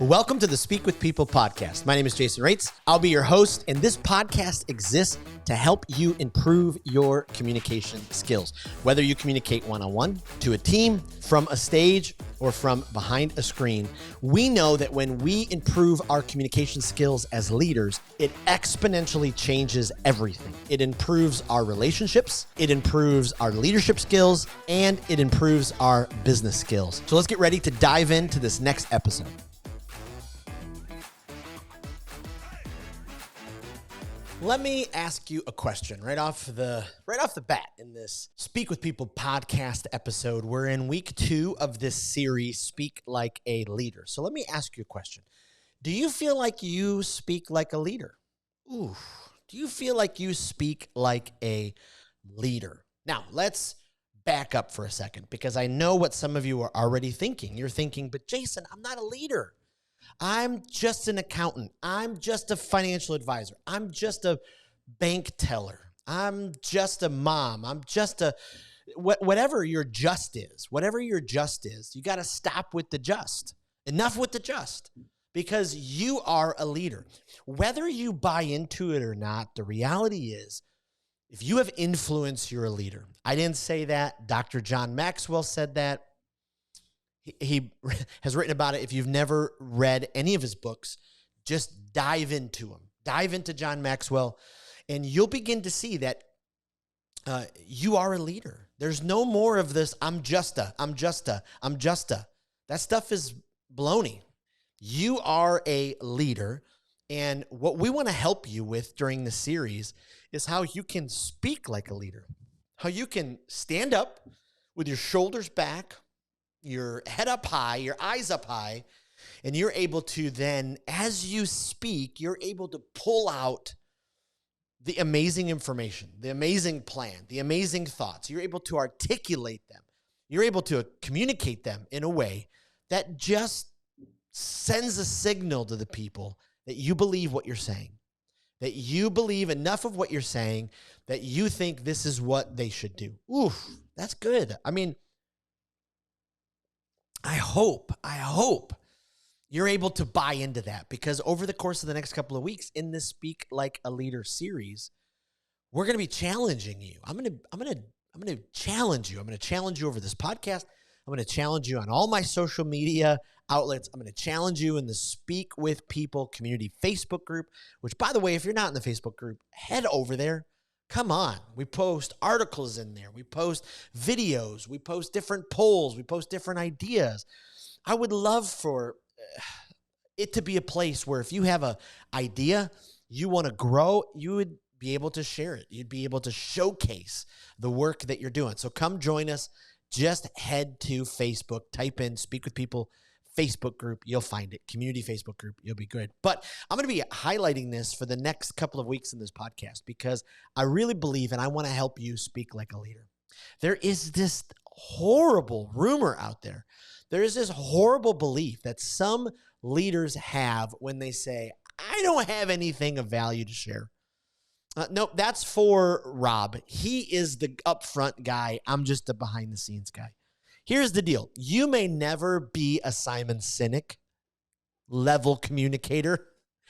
Welcome to the Speak with People podcast. My name is Jason Raitz. I'll be your host, and this podcast exists to help you improve your communication skills. Whether you communicate one-on-one, to a team, from a stage, or from behind a screen, we know that when we improve our communication skills as leaders, it exponentially changes everything. It improves our relationships, it improves our leadership skills, and it improves our business skills. So let's get ready to dive into this next episode. Let me ask you a question right off the bat in this Speak with People podcast episode. We're in week 2 of this series, Speak Like a Leader. So let me ask you a question. Do you feel like you speak like a leader? Do you feel like you speak like a leader? Now, let's back up for a second because I know what some of you are already thinking. You're thinking, but Jason, I'm not a leader. I'm just an accountant. I'm just a financial advisor. I'm just a bank teller. I'm just a mom. I'm just a, whatever your just is, you got to stop with the just. Enough with the just, because you are a leader. Whether you buy into it or not, the reality is, if you have influence, you're a leader. I didn't say that. Dr. John Maxwell said that. He has written about it. If you've never read any of his books, just dive into them. Dive into John Maxwell, and you'll begin to see that you are a leader. There's no more of this, I'm just a. That stuff is baloney. You are a leader, and what we want to help you with during the series is how you can speak like a leader, how you can stand up with your shoulders back, your head up high, your eyes up high, and you're able to then, as you speak, you're able to pull out the amazing information, the amazing plan, the amazing thoughts. You're able to articulate them. You're able to communicate them in a way that just sends a signal to the people that you believe what you're saying, that you believe enough of what you're saying that you think this is what they should do. That's good. I mean, I hope you're able to buy into that, because over the course of the next couple of weeks in this Speak Like a Leader series, we're going to be challenging you. I'm going to challenge you. I'm going to challenge you over this podcast. I'm going to challenge you on all my social media outlets. I'm going to challenge you in the Speak with People community Facebook group, which, by the way, if you're not in the Facebook group, head over there. Come on. We post articles in there. We post videos. We post different polls. We post different ideas. I would love for it to be a place where if you have an idea, you want to grow, you would be able to share it. You'd be able to showcase the work that you're doing. So come join us. Just head to Facebook, type in Speak with People Facebook group, you'll find it. Community Facebook group, you'll be good. But I'm going to be highlighting this for the next couple of weeks in this podcast because I really believe and I want to help you speak like a leader. There is this horrible rumor out there. There is this horrible belief that some leaders have when they say, I don't have anything of value to share. Nope, that's for Rob. He is the upfront guy. I'm just a behind the scenes guy. Here's the deal. You may never be a Simon Sinek level communicator.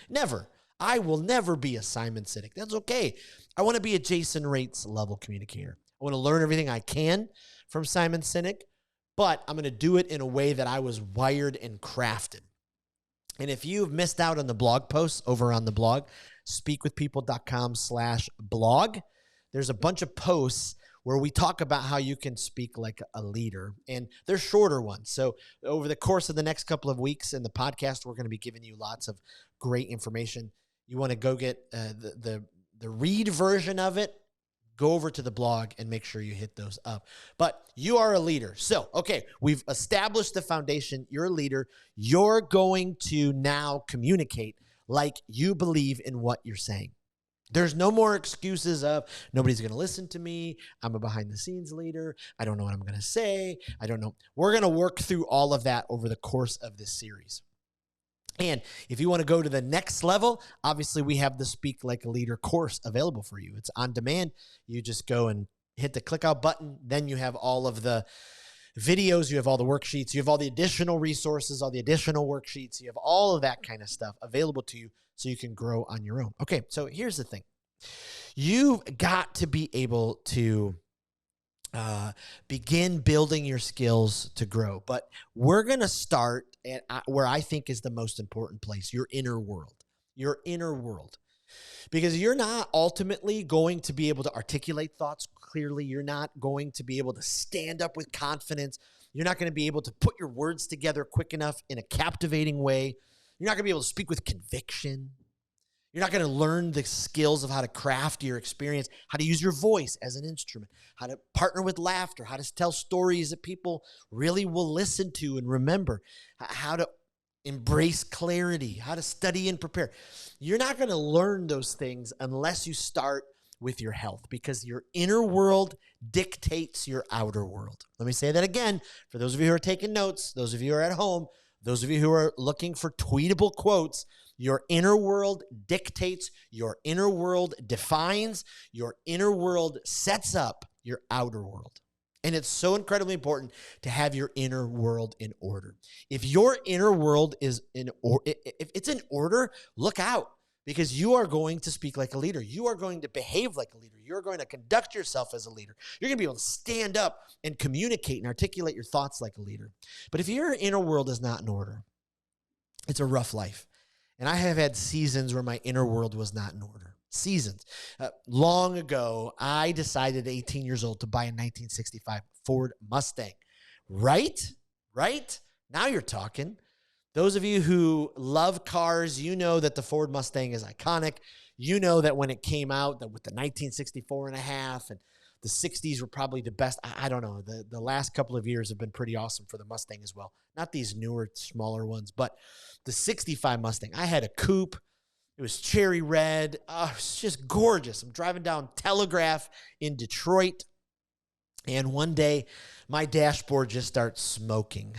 Never. I will never be a Simon Sinek. That's okay. I want to be a Jason Raitz level communicator. I want to learn everything I can from Simon Sinek, but I'm going to do it in a way that I was wired and crafted. And if you've missed out on the blog posts over on the blog, speakwithpeople.com/blog, there's a bunch of posts where we talk about how you can speak like a leader, and they're shorter ones. So over the course of the next couple of weeks in the podcast, we're going to be giving you lots of great information. You want to go get the read version of it, go over to the blog and make sure you hit those up. But you are a leader. So, okay, we've established the foundation. You're a leader. You're going to now communicate like you believe in what you're saying. There's no more excuses of nobody's going to listen to me. I'm a behind the scenes leader. I don't know what I'm going to say. I don't know. We're going to work through all of that over the course of this series. And if you want to go to the next level, obviously we have the Speak Like a Leader course available for you. It's on demand. You just go and hit the click out button. Then you have all of the videos, you have all the worksheets, you have all the additional resources, all the additional worksheets, you have all of that kind of stuff available to you so you can grow on your own. Okay, so here's the thing. You've got to be able to begin building your skills to grow. But we're going to start at where I think is the most important place, your inner world. Your inner world. Because you're not ultimately going to be able to articulate thoughts clearly. You're not going to be able to stand up with confidence. You're not going to be able to put your words together quick enough in a captivating way. You're not going to be able to speak with conviction. You're not going to learn the skills of how to craft your experience, how to use your voice as an instrument, how to partner with laughter, how to tell stories that people really will listen to and remember, how to embrace clarity, how to study and prepare. You're not going to learn those things unless you start with your health, because your inner world dictates your outer world. Let me say that again for those of you who are taking notes, those of you who are at home, those of you who are looking for tweetable quotes. Your inner world dictates, your inner world defines, your inner world sets up your outer world. And it's so incredibly important to have your inner world in order. If your inner world is if it's in order, look out, because you are going to speak like a leader. You are going to behave like a leader. You're going to conduct yourself as a leader. You're going to be able to stand up and communicate and articulate your thoughts like a leader. But if your inner world is not in order, it's a rough life. And I have had seasons where my inner world was not in order. Seasons. Long ago, I decided at 18 years old to buy a 1965 Ford Mustang. Right? Now you're talking. Those of you who love cars, you know that the Ford Mustang is iconic. You know that when it came out, that with the 1964 and a half, and the 60s were probably the best. I don't know. The last couple of years have been pretty awesome for the Mustang as well. Not these newer, smaller ones, but the 65 Mustang. I had a coupe. It was cherry red. Oh, it's just gorgeous. I'm driving down Telegraph in Detroit, and one day my dashboard just starts smoking.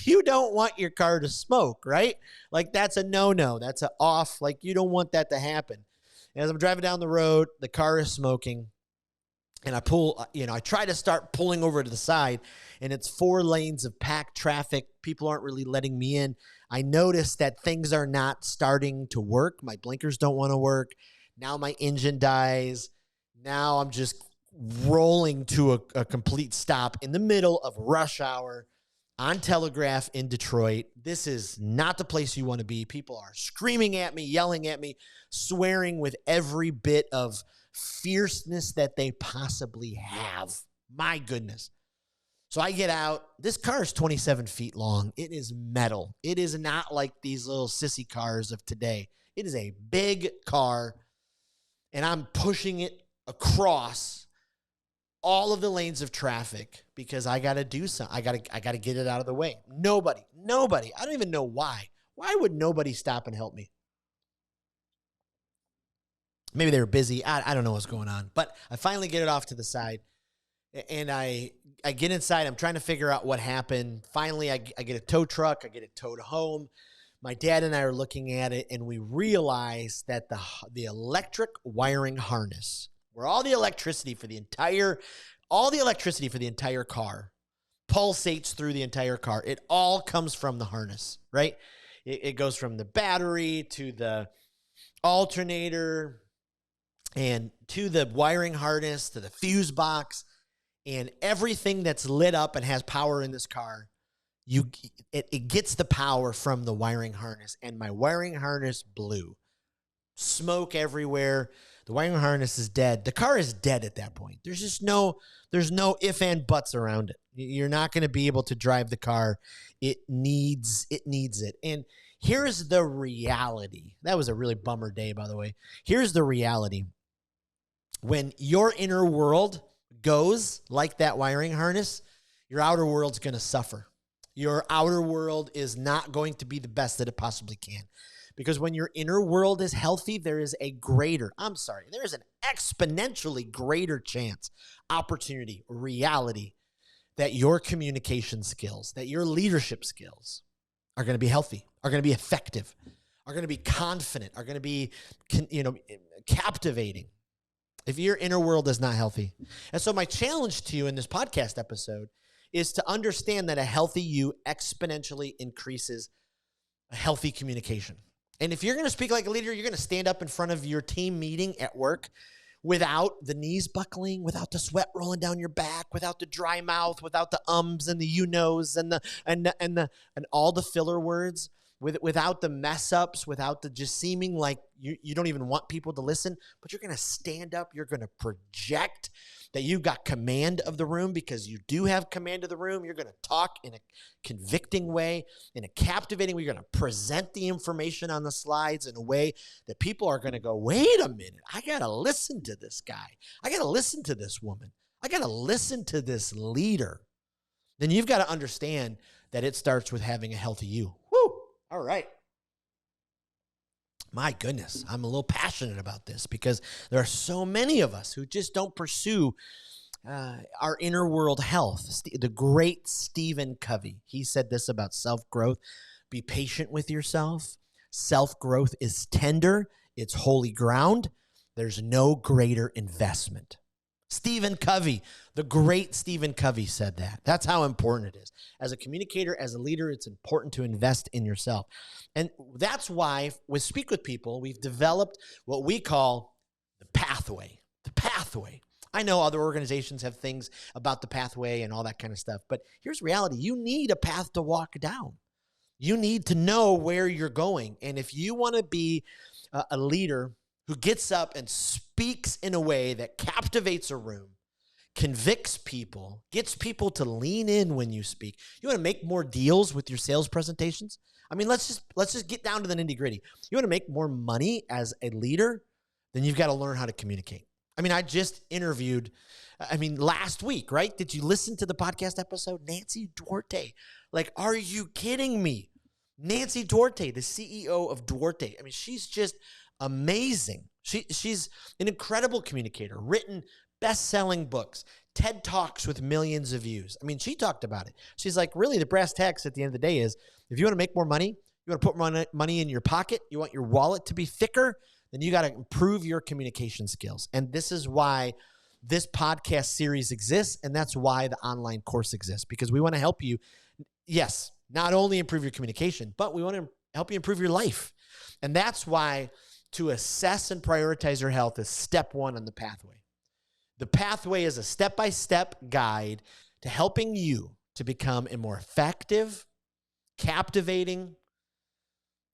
You don't want your car to smoke, right? Like, that's a no-no. That's an off. Like, you don't want that to happen. As I'm driving down the road, the car is smoking. And I try to start pulling over to the side, and it's 4 lanes of packed traffic. People aren't really letting me in. I notice that things are not starting to work. My blinkers don't want to work. Now my engine dies. Now I'm just rolling to a complete stop in the middle of rush hour on Telegraph in Detroit. This is not the place you want to be. People are screaming at me, yelling at me, swearing with every bit of fierceness that they possibly have. My goodness. So I get out. This car is 27 feet long. It is metal. It is not like these little sissy cars of today. It is a big car, and I'm pushing it across all of the lanes of traffic because I got to do something. I got to get it out of the way. Nobody. I don't even know why. Why would nobody stop and help me? Maybe they were busy. I don't know what's going on. But I finally get it off to the side, and I get inside. I'm trying to figure out what happened. Finally, I get a tow truck. I get it towed home. My dad and I are looking at it, and we realize that the electric wiring harness, where all the electricity for the entire car pulsates through the entire car. It all comes from the harness, right? It goes from the battery to the alternator and to the wiring harness to the fuse box, and everything that's lit up and has power in this car. It gets the power from the wiring harness, and my wiring harness blew. Smoke everywhere. The wiring harness is dead. The car is dead at that point. There's no if and buts around it. You're not going to be able to drive the car. It needs it. And here's the reality. That was a really bummer day, by the way. Here's the reality. When your inner world goes like that wiring harness, your outer world's going to suffer. Your outer world is not going to be the best that it possibly can. Because when your inner world is healthy, there is an exponentially greater chance, opportunity, reality that your communication skills, that your leadership skills are going to be healthy, are going to be effective, are going to be confident, are going to be, captivating if your inner world is not healthy. And so my challenge to you in this podcast episode is to understand that a healthy you exponentially increases a healthy communication. And if you're going to speak like a leader, you're going to stand up in front of your team meeting at work without the knees buckling, without the sweat rolling down your back, without the dry mouth, without the ums and the you knows and all the filler words, without the mess ups, without the just seeming like you don't even want people to listen, but you're going to stand up, you're going to project that you got command of the room because you do have command of the room. You're going to talk in a convicting way, in a captivating way. You're going to present the information on the slides in a way that people are going to go, wait a minute, I got to listen to this guy. I got to listen to this woman. I got to listen to this leader. Then you've got to understand that it starts with having a healthy you. Woo! All right. My goodness, I'm a little passionate about this because there are so many of us who just don't pursue our inner world health. The great Stephen Covey, he said this about self-growth: be patient with yourself. Self-growth is tender. It's holy ground. There's no greater investment. Stephen Covey, the great Stephen Covey said that. That's how important it is. As a communicator, as a leader, it's important to invest in yourself. And that's why with Speak With People, we've developed what we call the pathway. The pathway. I know other organizations have things about the pathway and all that kind of stuff, but here's reality. You need a path to walk down. You need to know where you're going. And if you want to be a leader who gets up and speaks in a way that captivates a room, convicts people, gets people to lean in when you speak. You want to make more deals with your sales presentations? I mean, let's just get down to the nitty-gritty. You want to make more money as a leader? Then you've got to learn how to communicate. I mean, I just interviewed, last week, right? Did you listen to the podcast episode? Nancy Duarte. Like, are you kidding me? Nancy Duarte, the CEO of Duarte. I mean, she's just amazing. She's an incredible communicator, written best-selling books, TED Talks with millions of views. I mean, she talked about it. She's like, really, the brass tacks at the end of the day is, if you want to make more money, you want to put money in your pocket, you want your wallet to be thicker, then you got to improve your communication skills. And this is why this podcast series exists, and that's why the online course exists, because we want to help you, yes, not only improve your communication, but we want to help you improve your life. And that's why to assess and prioritize your health is step one on the pathway. The pathway is a step-by-step guide to helping you to become a more effective, captivating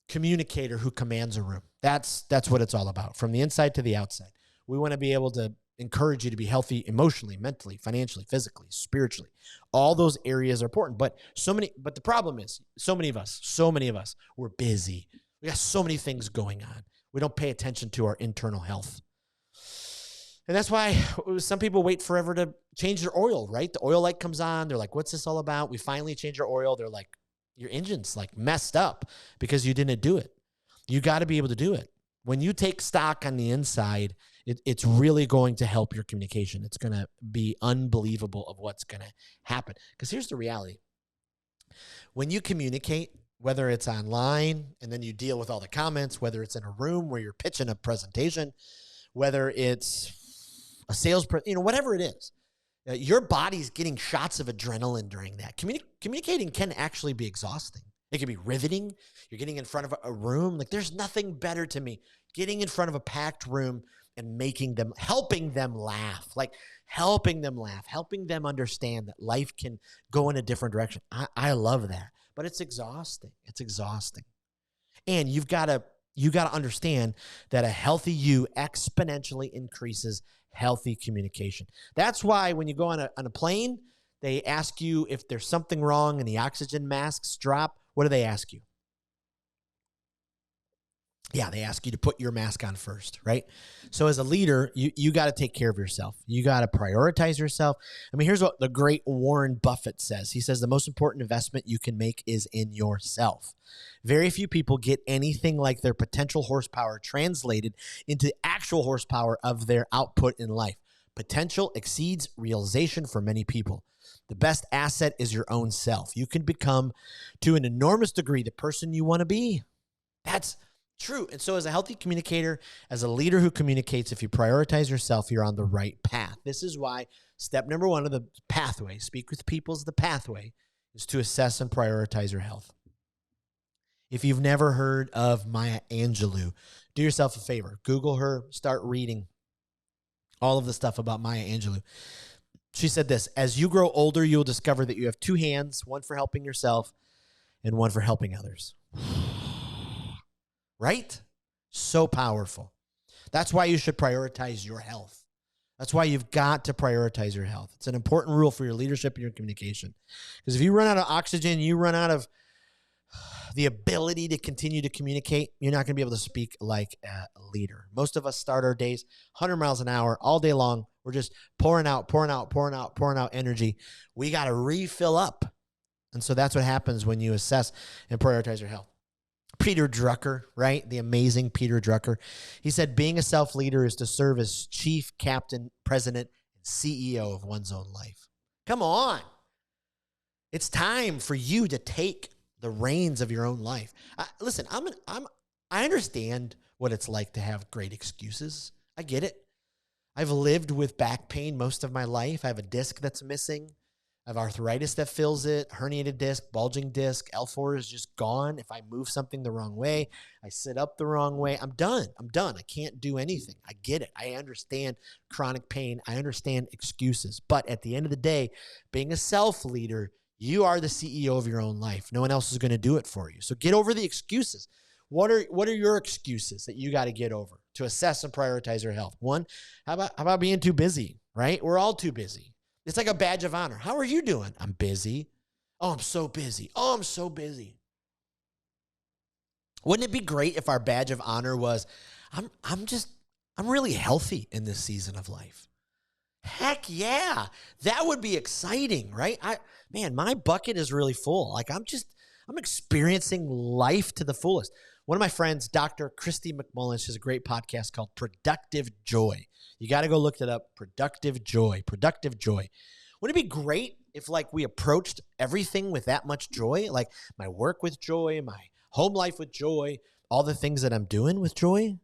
communicator who commands a room. That's what it's all about, from the inside to the outside. We want to be able to encourage you to be healthy emotionally, mentally, financially, physically, spiritually. All those areas are important. But the problem is, so many of us, we're busy. We got so many things going on. We don't pay attention to our internal health. And that's why some people wait forever to change their oil, right? The oil light comes on. They're like, what's this all about? We finally change our oil. They're like, your engine's like messed up because you didn't do it. You got to be able to do it. When you take stock on the inside, it's really going to help your communication. It's going to be unbelievable of what's going to happen. Because here's the reality. When you communicate, whether it's online and then you deal with all the comments, whether it's in a room where you're pitching a presentation, whether it's a sales, whatever it is, your body's getting shots of adrenaline during that. Communicating can actually be exhausting. It can be riveting. You're getting in front of a room. Like, there's nothing better to me. Getting in front of a packed room and helping them laugh, helping them understand that life can go in a different direction. I love that, but it's exhausting. And you've got to understand that a healthy you exponentially increases healthy communication. That's why when you go on a plane, they ask you if there's something wrong and the oxygen masks drop. What do they ask you? Yeah, they ask you to put your mask on first, right? So as a leader, you got to take care of yourself. You got to prioritize yourself. I mean, here's what the great Warren Buffett says. He says the most important investment you can make is in yourself. Very few people get anything like their potential horsepower translated into actual horsepower of their output in life. Potential exceeds realization for many people. The best asset is your own self. You can become, to an enormous degree, the person you want to be. That's True. And so as a healthy communicator, as a leader who communicates, if you prioritize yourself, you're on the right path. This is why step number one of the pathway, speak with people is the pathway, is to assess and prioritize your health. If you've never heard of Maya Angelou, do yourself a favor. Google her, start reading all of the stuff about Maya Angelou. She said this: as you grow older, you'll discover that you have two hands, one for helping yourself and one for helping others. Right? So powerful. That's why you should prioritize your health. That's why you've got to prioritize your health. It's an important rule for your leadership and your communication. Because if you run out of oxygen, you run out of the ability to continue to communicate, you're not going to be able to speak like a leader. Most of us start our days 100 miles an hour all day long. We're just pouring out energy. We got to refill up. And so that's what happens when you assess and prioritize your health. Peter Drucker, right? The amazing Peter Drucker. He said, being a self-leader is to serve as chief, captain, president, and CEO of one's own life. Come on. It's time for you to take the reins of your own life. Listen, I understand what it's like to have great excuses. I get it. I've lived with back pain most of my life. I have a disc that's missing. I have arthritis that fills it, herniated disc, bulging disc. L4 is just gone. If I move something the wrong way, I sit up the wrong way, I'm done. I can't do anything. I get it. I understand chronic pain. I understand excuses. But at the end of the day, being a self-leader, you are the CEO of your own life. No one else is going to do it for you. So get over the excuses. What are your excuses that you got to get over to assess and prioritize your health? One, how about being too busy, right? We're all too busy. It's like a badge of honor. How are you doing? I'm busy. Oh, I'm so busy. Oh, I'm so busy. Wouldn't it be great if our badge of honor was, I'm really healthy in this season of life? Heck yeah. That would be exciting, right? My bucket is really full. Like I'm experiencing life to the fullest. One of my friends, Dr. Christy McMullen, she has a great podcast called Productive Joy. You got to go look that up. Productive Joy. Wouldn't it be great if we approached everything with that much joy? Like my work with joy, my home life with joy, all the things that I'm doing with joy?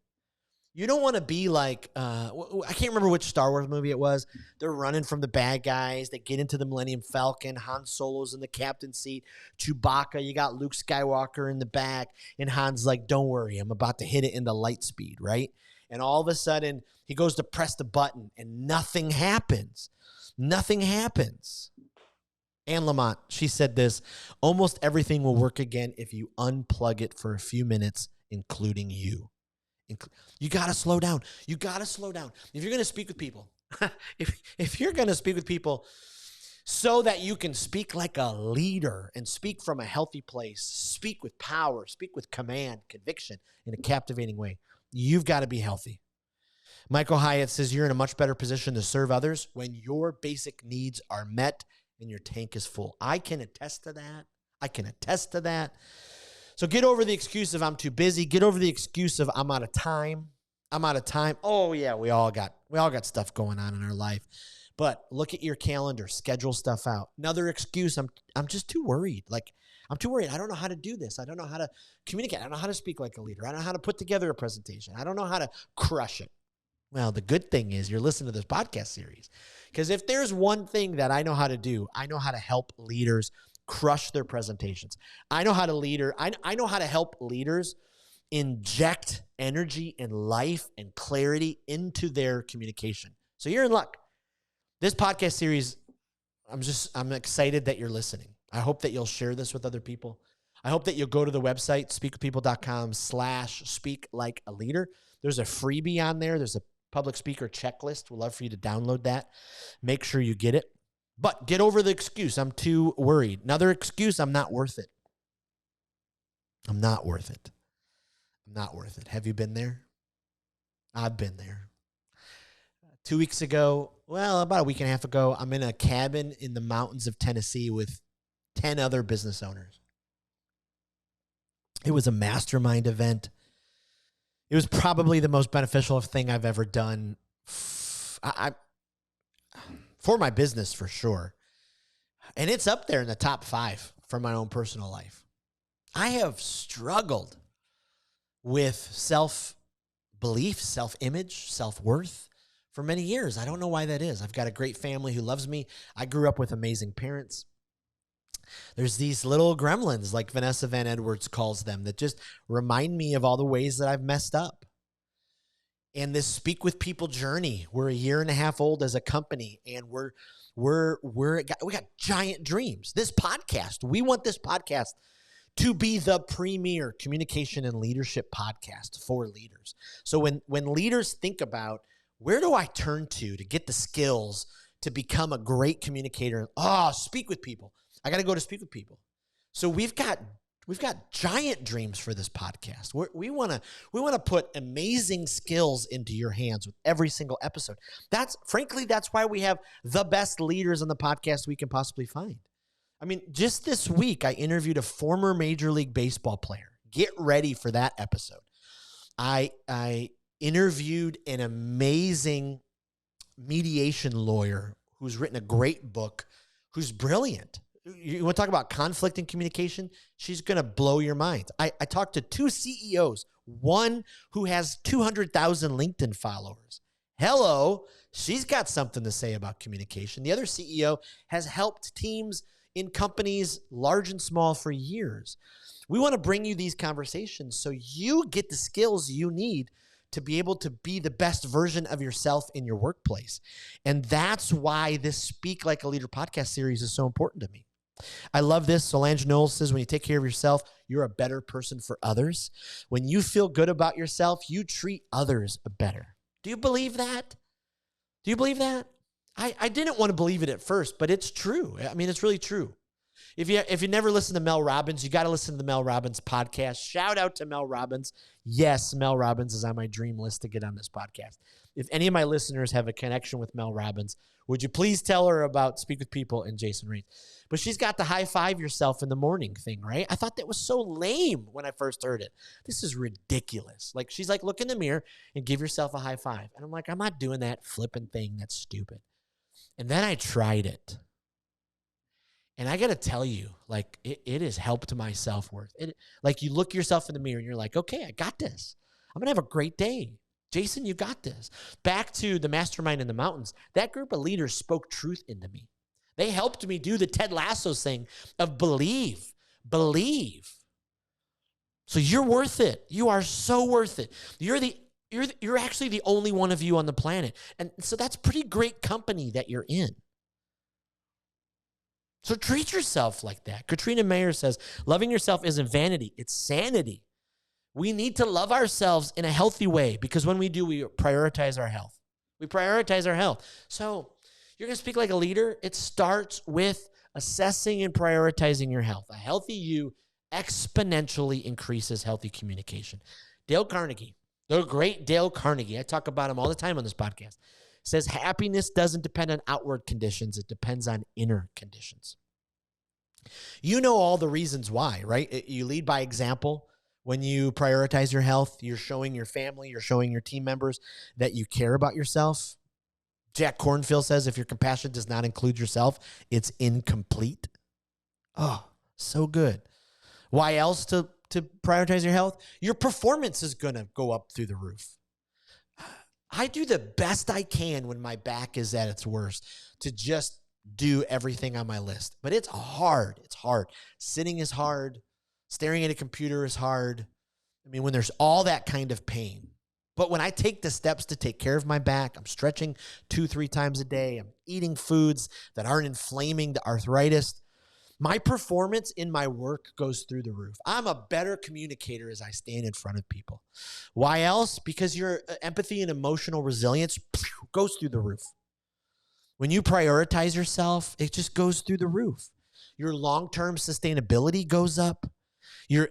You don't want to be like, I can't remember which Star Wars movie it was. They're running from the bad guys. They get into the Millennium Falcon. Han Solo's in the captain's seat. Chewbacca, you got Luke Skywalker in the back. And Han's like, don't worry, I'm about to hit it into light speed, right? And all of a sudden, he goes to press the button and nothing happens. Nothing happens. Anne Lamott, she said this: almost everything will work again if you unplug it for a few minutes, including you. You got to slow down. If you're going to speak with people, if you're going to speak with people so that you can speak like a leader and speak from a healthy place, speak with power, speak with command, conviction in a captivating way, you've got to be healthy. Michael Hyatt says you're in a much better position to serve others when your basic needs are met and your tank is full. I can attest to that. So get over the excuse of I'm too busy. Get over the excuse of I'm out of time. Oh yeah, we all got stuff going on in our life. But look at your calendar, schedule stuff out. Another excuse, I'm just too worried. I'm too worried. I don't know how to do this. I don't know how to communicate. I don't know how to speak like a leader. I don't know how to put together a presentation. I don't know how to crush it. Well, the good thing is you're listening to this podcast series. Because if there's one thing that I know how to do, I know how to help leaders crush their presentations. I know how to help leaders inject energy and life and clarity into their communication. So you're in luck. This podcast series, I'm excited that you're listening. I hope that you'll share this with other people. I hope that you'll go to the website, speakwithpeople.com/speaklikealeader. There's a freebie on there. There's a public speaker checklist. We'd love for you to download that. Make sure you get it. But get over the excuse. I'm too worried. Another excuse, I'm not worth it. I'm not worth it. Have you been there? I've been there. 2 weeks ago, about a week and a half ago, I'm in a cabin in the mountains of Tennessee with 10 other business owners. It was a mastermind event. It was probably the most beneficial thing I've ever done. For my business, for sure. And it's up there in the top 5 for my own personal life. I have struggled with self-belief, self-image, self-worth for many years. I don't know why that is. I've got a great family who loves me. I grew up with amazing parents. There's these little gremlins, like Vanessa Van Edwards calls them, that just remind me of all the ways that I've messed up. And this Speak with People journey, we're a year and a half old as a company, and we got giant dreams. This podcast, we want this podcast to be the premier communication and leadership podcast for leaders. So when leaders think about, where do I turn to get the skills to become a great communicator? Speak with people. I got to go to Speak with People. So we've got giant dreams for this podcast. We want to put amazing skills into your hands with every single episode. That's why we have the best leaders on the podcast we can possibly find. I mean, just this week, I interviewed a former Major League Baseball player. Get ready for that episode. I interviewed an amazing mediation lawyer who's written a great book, who's brilliant. You want to talk about conflict in communication? She's going to blow your mind. I talked to two CEOs, one who has 200,000 LinkedIn followers. Hello, she's got something to say about communication. The other CEO has helped teams in companies large and small for years. We want to bring you these conversations so you get the skills you need to be able to be the best version of yourself in your workplace. And that's why this Speak Like a Leader podcast series is so important to me. I love this. Solange Knowles says, when you take care of yourself, you're a better person for others. When you feel good about yourself, you treat others better. Do you believe that? Do you believe that? I didn't want to believe it at first, but it's true. I mean, it's really true. If you never listen to Mel Robbins, you got to listen to the Mel Robbins podcast. Shout out to Mel Robbins. Yes, Mel Robbins is on my dream list to get on this podcast. If any of my listeners have a connection with Mel Robbins, would you please tell her about Speak with People and Jason Raitz? But she's got the high five yourself in the morning thing, right? I thought that was so lame when I first heard it. This is ridiculous. Like, she's like, look in the mirror and give yourself a high five. And I'm like, I'm not doing that flipping thing. That's stupid. And then I tried it. And I got to tell you, like, it has helped my self-worth. Like, you look yourself in the mirror and you're like, okay, I got this. I'm going to have a great day. Jason, you got this. Back to the mastermind in the mountains, that group of leaders spoke truth into me. They helped me do the Ted Lasso thing of believe. So you're worth it. You are so worth it. You're actually the only one of you on the planet. And so that's pretty great company that you're in. So treat yourself like that. Katrina Mayer says, loving yourself isn't vanity, it's sanity. We need to love ourselves in a healthy way, because when we do, we prioritize our health. So you're going to speak like a leader. It starts with assessing and prioritizing your health. A healthy you exponentially increases healthy communication. Dale Carnegie, the great Dale Carnegie, I talk about him all the time on this podcast, says happiness doesn't depend on outward conditions. It depends on inner conditions. You know all the reasons why, right? You lead by example. When you prioritize your health, you're showing your family, you're showing your team members that you care about yourself. Jack Kornfield says, if your compassion does not include yourself, it's incomplete. Oh, so good. Why else to prioritize your health? Your performance is going to go up through the roof. I do the best I can when my back is at its worst to just do everything on my list. But it's hard. Sitting is hard. Staring at a computer is hard. I mean, when there's all that kind of pain. But when I take the steps to take care of my back, I'm stretching 2-3 times a day. I'm eating foods that aren't inflaming the arthritis. My performance in my work goes through the roof. I'm a better communicator as I stand in front of people. Why else? Because your empathy and emotional resilience goes through the roof. When you prioritize yourself, it just goes through the roof. Your long-term sustainability goes up. Your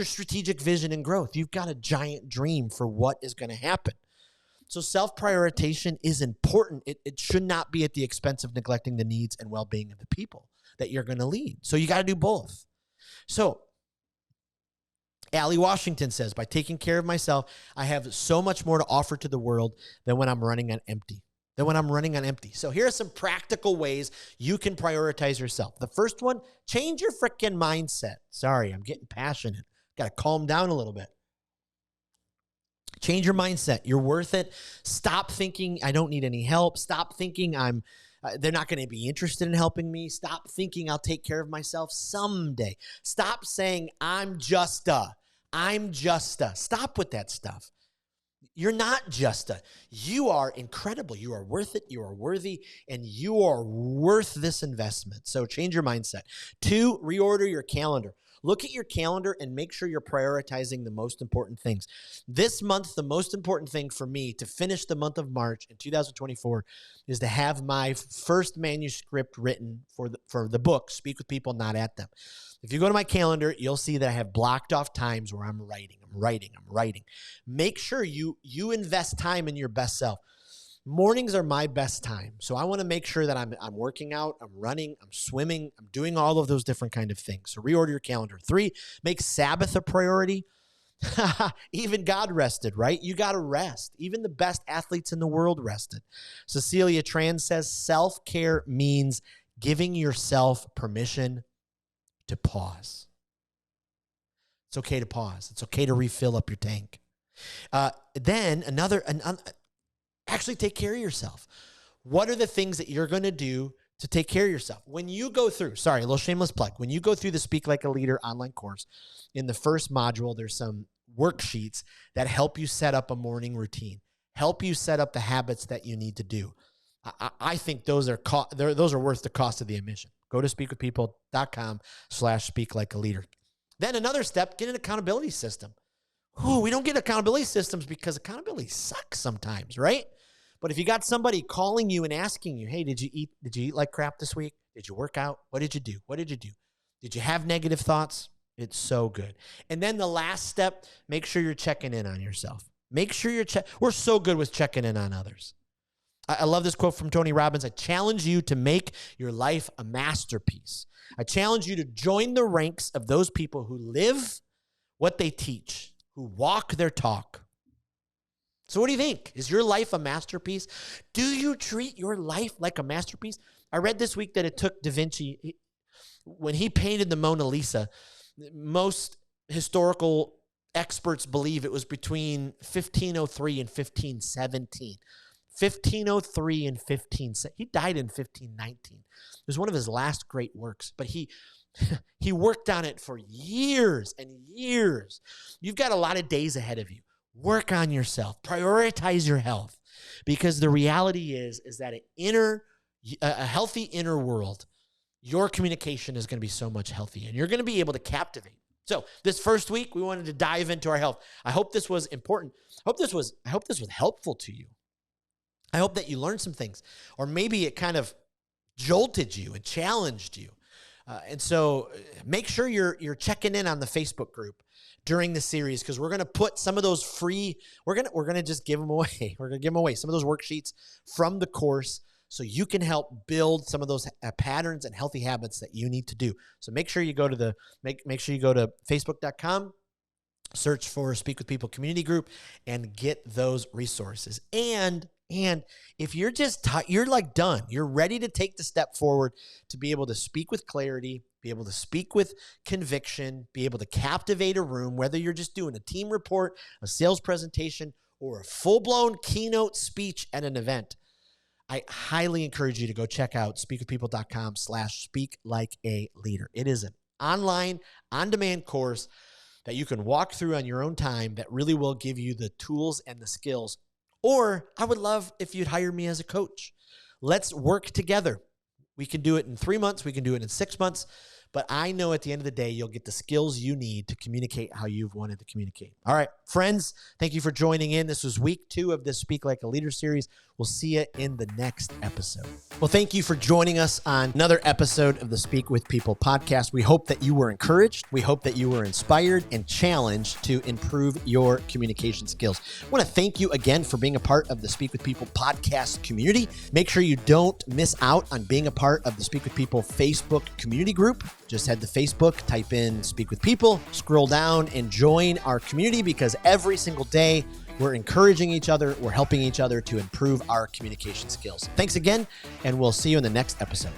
strategic vision and growth. You've got a giant dream for what is going to happen. So self-prioritization is important. It should not be at the expense of neglecting the needs and well-being of the people that you're going to lead. So you got to do both. So Allie Washington says, by taking care of myself, I have so much more to offer to the world than when I'm running on empty. So here are some practical ways you can prioritize yourself. The first one, change your freaking mindset. Sorry, I'm getting passionate. Got to calm down a little bit. Change your mindset. You're worth it. Stop thinking I don't need any help. Stop thinking they're not going to be interested in helping me. Stop thinking I'll take care of myself someday. Stop saying I'm just a. Stop with that stuff. You're not just a. You are incredible. You are worth it. You are worthy, and you are worth this investment. So change your mindset. 2, reorder your calendar. Look at your calendar and make sure you're prioritizing the most important things. This month, the most important thing for me to finish the month of March in 2024 is to have my first manuscript written for the book, Speak with People, Not at Them. If you go to my calendar, you'll see that I have blocked off times where I'm writing. Make sure you invest time in your best self. Mornings are my best time. So I want to make sure that I'm working out, I'm running, I'm swimming, I'm doing all of those different kind of things. So reorder your calendar. 3, make Sabbath a priority. Even God rested, right? You got to rest. Even the best athletes in the world rested. Cecilia Tran says self-care means giving yourself permission to pause. It's okay to pause. It's okay to refill up your tank. Then actually take care of yourself. What are the things that you're going to do to take care of yourself? When you go through, a little shameless plug. When you go through the Speak Like a Leader online course, in the first module, there's some worksheets that help you set up a morning routine, help you set up the habits that you need to do. I think those are worth the cost of the admission. Go to speakwithpeople.com/speaklikealeader. Then another step, get an accountability system. We don't get accountability systems because accountability sucks sometimes, right? But if you got somebody calling you and asking you, hey, did you eat like crap this week? Did you work out? What did you do? Did you have negative thoughts? It's so good. And then the last step, make sure you're checking in on yourself. We're so good with checking in on others. I love this quote from Tony Robbins. I challenge you to make your life a masterpiece. I challenge you to join the ranks of those people who live what they teach, who walk their talk. So what do you think? Is your life a masterpiece? Do you treat your life like a masterpiece? I read this week that it took Da Vinci, when he painted the Mona Lisa, most historical experts believe it was between 1503 and 1517. 1503 and 1517. He died in 1519. It was one of his last great works, but he worked on it for years and years. You've got a lot of days ahead of you. Work on yourself. Prioritize your health, because the reality is that a healthy inner world, your communication is going to be so much healthier, and you're going to be able to captivate. So this first week, we wanted to dive into our health. I hope this was important. I hope this was helpful to you. I hope that you learned some things, or maybe it kind of jolted you and challenged you. And so make sure you're checking in on the Facebook group during the series, because we're going to put some of those free, we're going to just give them away. We're going to give them away, some of those worksheets from the course, so you can help build some of those patterns and healthy habits that you need to do. So make sure you go to make sure you go to facebook.com, search for Speak with People community group, and get those resources. And if you're you're like done, you're ready to take the step forward to be able to speak with clarity, be able to speak with conviction, be able to captivate a room, whether you're just doing a team report, a sales presentation, or a full-blown keynote speech at an event, I highly encourage you to go check out speakwithpeople.com/speaklikealeader. It is an online, on-demand course that you can walk through on your own time that really will give you the tools and the skills. Or I would love if you'd hire me as a coach. Let's work together. We can do it in 3 months. We can do it in 6 months. But I know at the end of the day, you'll get the skills you need to communicate how you've wanted to communicate. All right, friends, thank you for joining in. This was week 2 of this Speak Like a Leader series. We'll see you in the next episode. Well, thank you for joining us on another episode of the Speak with People podcast. We hope that you were encouraged. We hope that you were inspired and challenged to improve your communication skills. I want to thank you again for being a part of the Speak with People podcast community. Make sure you don't miss out on being a part of the Speak with People Facebook community group. Just head to Facebook, type in Speak with People, scroll down, and join our community, because every single day we're encouraging each other, we're helping each other to improve our communication skills. Thanks again, and we'll see you in the next episode.